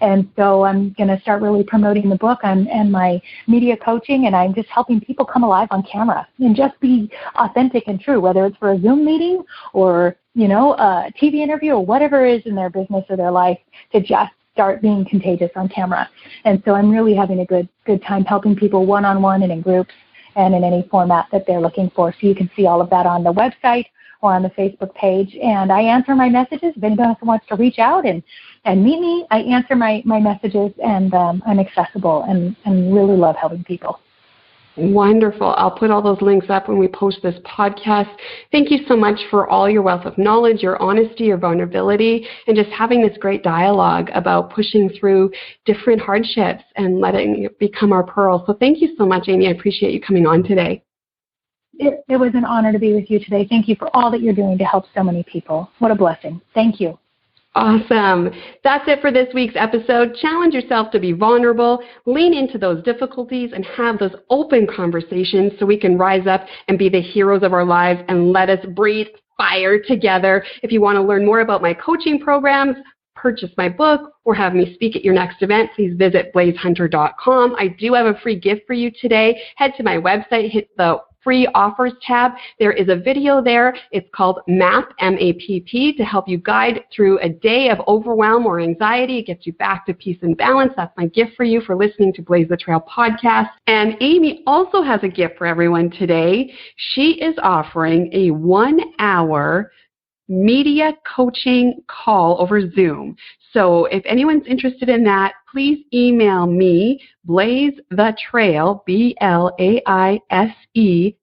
[SPEAKER 3] And so I'm going to start really promoting the book and my media coaching, and I'm just helping people come alive on camera and just be authentic and true, whether it's for a Zoom meeting or, a TV interview or whatever it is in their business or their life, to just start being contagious on camera. And so I'm really having a good time helping people one-on-one and in groups and in any format that they're looking for. So you can see all of that on the website or on the Facebook page. And I answer my messages. If anybody wants to reach out and meet me, I answer my messages, and I'm accessible and really love helping people.
[SPEAKER 2] Wonderful. I'll put all those links up when we post this podcast. Thank you so much for all your wealth of knowledge, your honesty, your vulnerability, and just having this great dialogue about pushing through different hardships and letting it become our pearl. So thank you so much, Amy. I appreciate you coming on today.
[SPEAKER 3] It was an honor to be with you today. Thank you for all that you're doing to help so many people. What a blessing. Thank you.
[SPEAKER 2] Awesome. That's it for this week's episode. Challenge yourself to be vulnerable, lean into those difficulties, and have those open conversations so we can rise up and be the heroes of our lives and let us breathe fire together. If you want to learn more about my coaching programs, purchase my book, or have me speak at your next event, please visit blaisehunter.com. I do have a free gift for you today. Head to my website, hit the free offers tab. There is a video there. It's called MAPP, M-A-P-P, to help you guide through a day of overwhelm or anxiety. It gets you back to peace and balance. That's my gift for you for listening to Blaise the Trail podcast. And Amy also has a gift for everyone today. She is offering a 1-hour media coaching call over Zoom. So if anyone's interested in that, please email me, Blaise the Trail, B-L-A-I-S-E,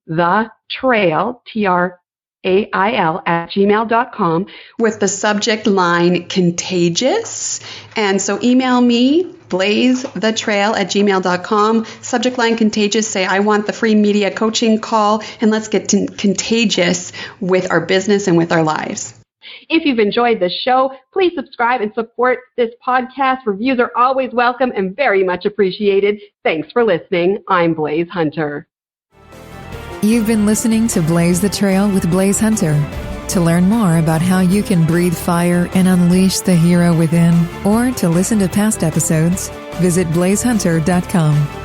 [SPEAKER 2] the Trail, T-R-A-I-L, @gmail.com with the subject line contagious. And so email me, blaisethetrail @gmail.com, subject line contagious, say I want the free media coaching call, and let's get contagious with our business and with our lives. If you've enjoyed this show, please subscribe and support this podcast. Reviews are always welcome and very much appreciated. Thanks for listening. I'm Blaise Hunter.
[SPEAKER 1] You've been listening to Blaise the Trail with Blaise Hunter. To learn more about how you can breathe fire and unleash the hero within, or to listen to past episodes, visit blaisehunter.com.